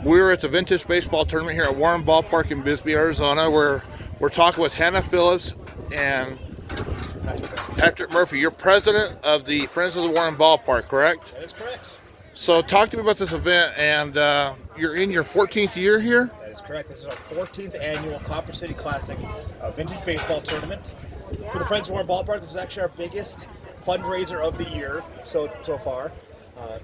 We're at the Vintage Baseball Tournament here at Warren Ballpark in Bisbee, Arizona. We're talking with Hannah Phillips and Patrick Murphy. You're president of the Friends of the Warren Ballpark, correct? That is correct. So talk to me about this event, and you're in your 14th year here? That is correct. This is our 14th annual Copper City Classic Vintage Baseball Tournament. For the Friends of Warren Ballpark, this is actually our biggest fundraiser of the year so far.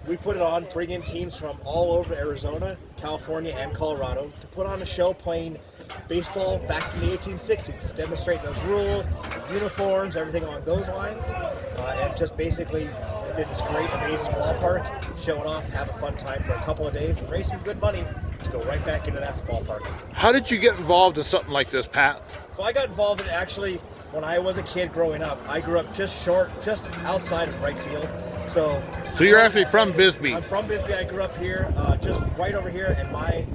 We put it on, bring in teams from all over Arizona, California, and Colorado to put on a show playing baseball back from the 1860s, just demonstrating those rules, uniforms, everything along those lines, and just basically within this great, amazing ballpark, show it off, have a fun time for a couple of days, and raise some good money to go right back into that ballpark. How did you get involved in something like this, Pat? So I got involved in it actually when I was a kid growing up. I grew up just outside of right field. So you're actually from Bisbee? I'm from Bisbee. I grew up here, just right over here, and my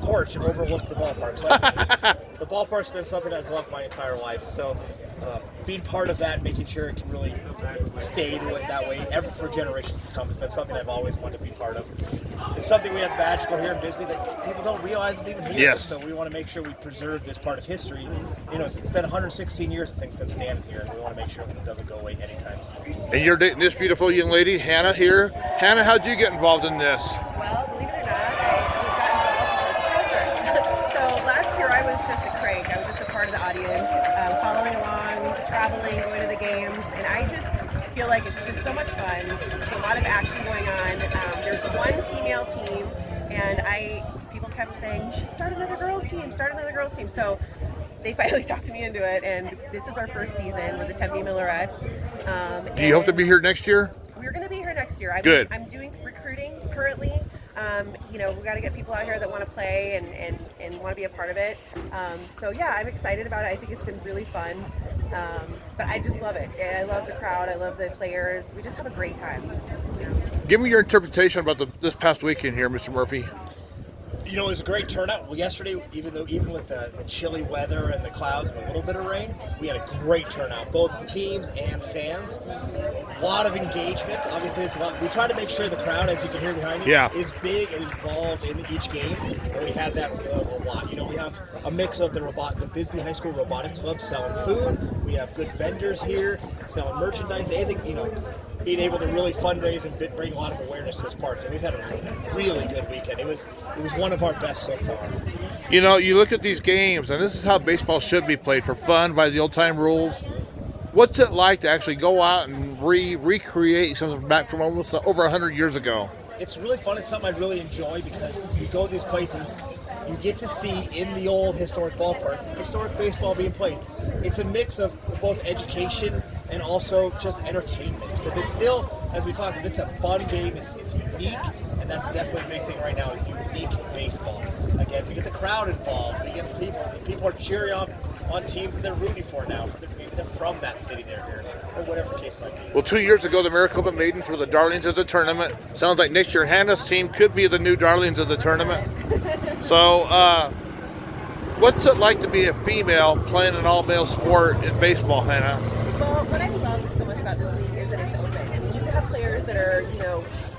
porch overlooked the ballpark. So the ballpark's been something I've loved my entire life. So being part of that, making sure it can really stay that way ever for generations to come has been something I've always wanted to be part of. It's something we have magical here in Bisbee that people don't realize is even here. Yes. So we want to make sure we preserve this part of history. You know, it's been 116 years since thing's been standing here, and we want to make sure that it doesn't go away anytime soon. And you're dating this beautiful young lady, Hannah, here. Hannah, how'd you get involved in this? Well, believe it or not, I got involved because of Patrick. So last year I was just a crank. I was just a part of the audience, following along, traveling, going to the games, and I just feel like it's just so much fun. There's a lot of action going on. There's one female team, and people kept saying, you should start another girls team. So they finally talked me into it, and this is our first season with the Tempe Millerettes. Do you hope to be here next year? We're going to be here next year. Good. I'm doing recruiting currently. We got to get people out here that want to play and want to be a part of it. So yeah, I'm excited about it. I think it's been really fun. But I just love it. I love the crowd. I love the players. We just have a great time. Give me your interpretation about this past weekend here, Mr. Murphy. You know, it was a great turnout. Well, yesterday, even with the chilly weather and the clouds and a little bit of rain, we had a great turnout, both teams and fans. A lot of engagement. Obviously, it's a lot. We try to make sure the crowd, as you can hear behind me, is big and involved in each game. And we had that a lot. You know, we have a mix of the Bisbee High School Robotics Club selling food. We have good vendors here selling merchandise. Anything, you know, being able to really fundraise and bring a lot of awareness to this park. And we've had a really good weekend. It was one of our best so far. You know, you look at these games, and this is how baseball should be played, for fun, by the old-time rules. What's it like to actually go out and recreate something back from almost over 100 years ago? It's really fun. It's something I really enjoy because you go to these places, you get to see in the old historic ballpark, historic baseball being played. It's a mix of both education and also just entertainment. Because it's still, as we talked, it's a fun game. It's unique, and that's definitely a big thing right now is unique baseball. Again, to get the crowd involved, we get people are cheering on teams that they're rooting for now. Maybe they're from that city they're here, or whatever the case might be. Well, 2 years ago, the Maricopa Maidens were the darlings of the tournament. Sounds like next year Hannah's team could be the new darlings of the tournament. So, what's it like to be a female playing an all-male sport in baseball, Hannah? Well, what I love so much about this league is that it's open. I mean, you have players that are,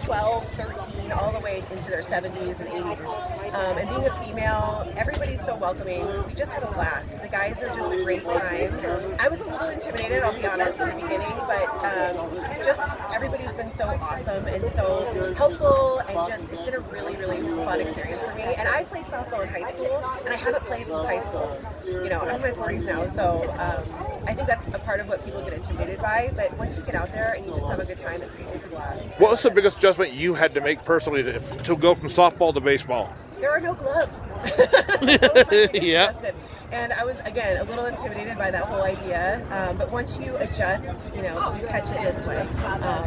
12, 13, all the way into their 70s and 80s. And being a female, everybody's so welcoming. We just have a blast. The guys are just a great time. I was a little intimidated, I'll be honest, in the beginning, but just everybody's been so awesome and so helpful, and just it's been a really, really fun experience for me. And I played softball in high school, and I haven't played since high school. I'm in my 40s now, so I think that's a part of what people get intimidated by. But once you get out there and you just have a good time, it's a blast. What was the biggest adjustment you had to make personally to go from softball to baseball? There are no gloves. That was my biggest Yeah. adjustment. And I was, again, a little intimidated by that whole idea. But once you adjust, you catch it this way.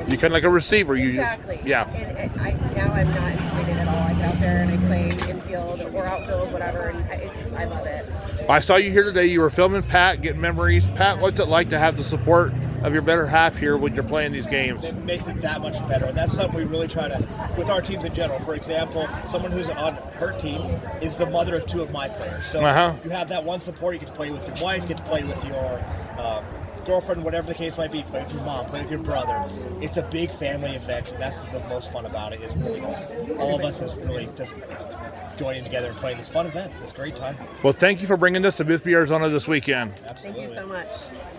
You kind of like a receiver. Exactly. Yeah. And now I'm not intimidated at all. I get out there and I play infield or outfield, whatever, and I love it. I saw you here today. You were filming Pat, getting memories. Pat, what's it like to have the support of your better half here when you're playing these games? It makes it that much better, and that's something we really try to, with our teams in general. For example, someone who's on her team is the mother of two of my players. So you have that one support. You get to play with your wife, you get to play with your girlfriend, whatever the case might be. Play with your mom, play with your brother. It's a big family event, and that's the most fun about it. Is really all of us is really just joining together and playing this fun event. It's a great time. Well, thank you for bringing this to Bisbee, Arizona this weekend. Absolutely. Thank you so much.